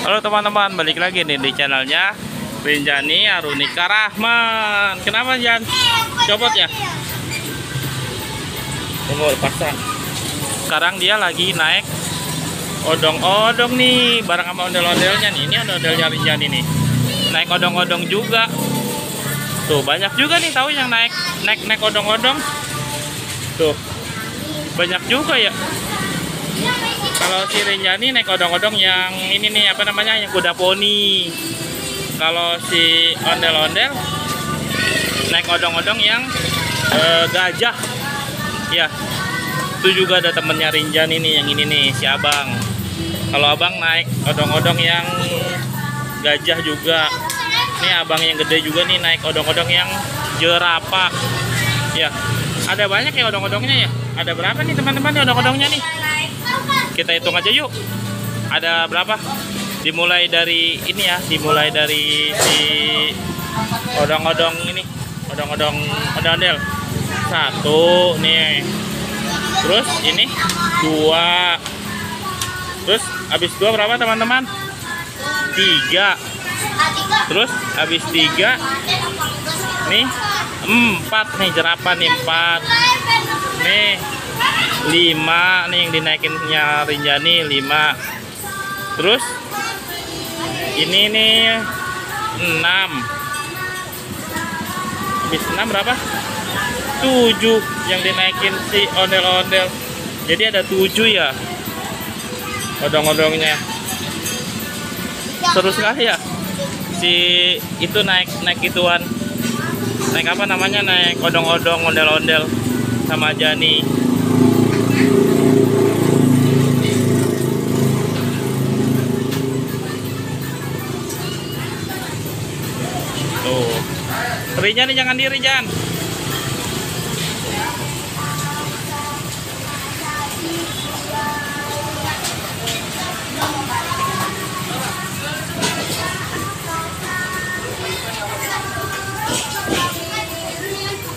Halo teman-teman, balik lagi nih di channelnya Rinjani Arunika Rahman. Kenapa Jan? Copot ya? Tunggu pasang. Sekarang dia lagi naik odong-odong nih, bareng sama ondel-ondelnya nih. Ini ondel-ondelnya Rinjani nih. Naik odong-odong juga. Tuh banyak juga nih tahu yang naik odong-odong. Tuh banyak juga ya. Kalau si Rinjani naik odong-odong yang ini nih, apa namanya, yang kuda poni. Kalau si ondel-ondel naik odong-odong yang gajah. Ya, itu juga ada temennya Rinjani nih, yang ini nih, si abang. Kalau abang naik odong-odong yang gajah juga. Ini abang yang gede juga nih naik odong-odong yang jerapah. Ya, ada banyak ya odong-odongnya ya. Ada berapa nih teman-teman odong-odongnya nih? Kita hitung aja yuk. Ada berapa? Dimulai dari ini ya, dimulai dari si odong-odong ini, odong-odong ondel-ondel. 1 nih. Terus ini 2. Terus habis 2 berapa teman-teman? 3. Terus habis 3 nih 4 nih, jerapah nih 4. Nih 5 nih yang dinaikinnya Rinjani 5. Terus ini nih 6. Habis 6 berapa? 7 yang dinaikin si ondel-ondel. Jadi ada 7 ya odong-odongnya. Seru sekali ya. Si itu naik ituan. Naik apa namanya? Naik odong-odong ondel-ondel sama Jani. Tuh. Rinjani jangan diri, Jan.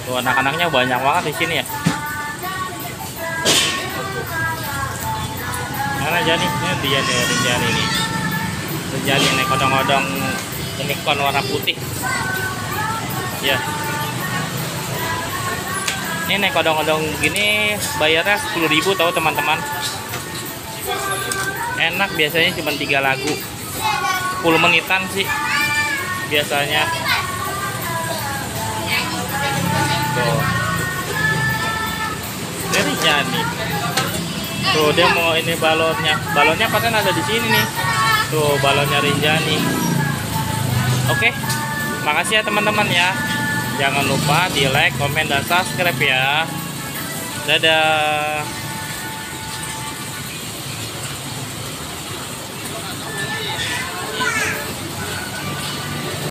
Tuh anak-anaknya banyak banget di sini ya. Mana Jani? Ini dia nih Rinjani nih. Rinjani naik odong-odong unicorn warna putih. Ya. Ini naik odong-odong gini bayarnya 10.000 tahu teman-teman. Enak, biasanya cuma 3 lagu. 10 menitan sih biasanya. Tuh. Ini Rinjani. Tuh dia mau ini balonnya. Balonnya padahal ada di sini nih. Tuh balonnya Rinjani. Oke. Makasih ya teman-teman ya. Jangan lupa di like, komen, dan subscribe ya. Dadah.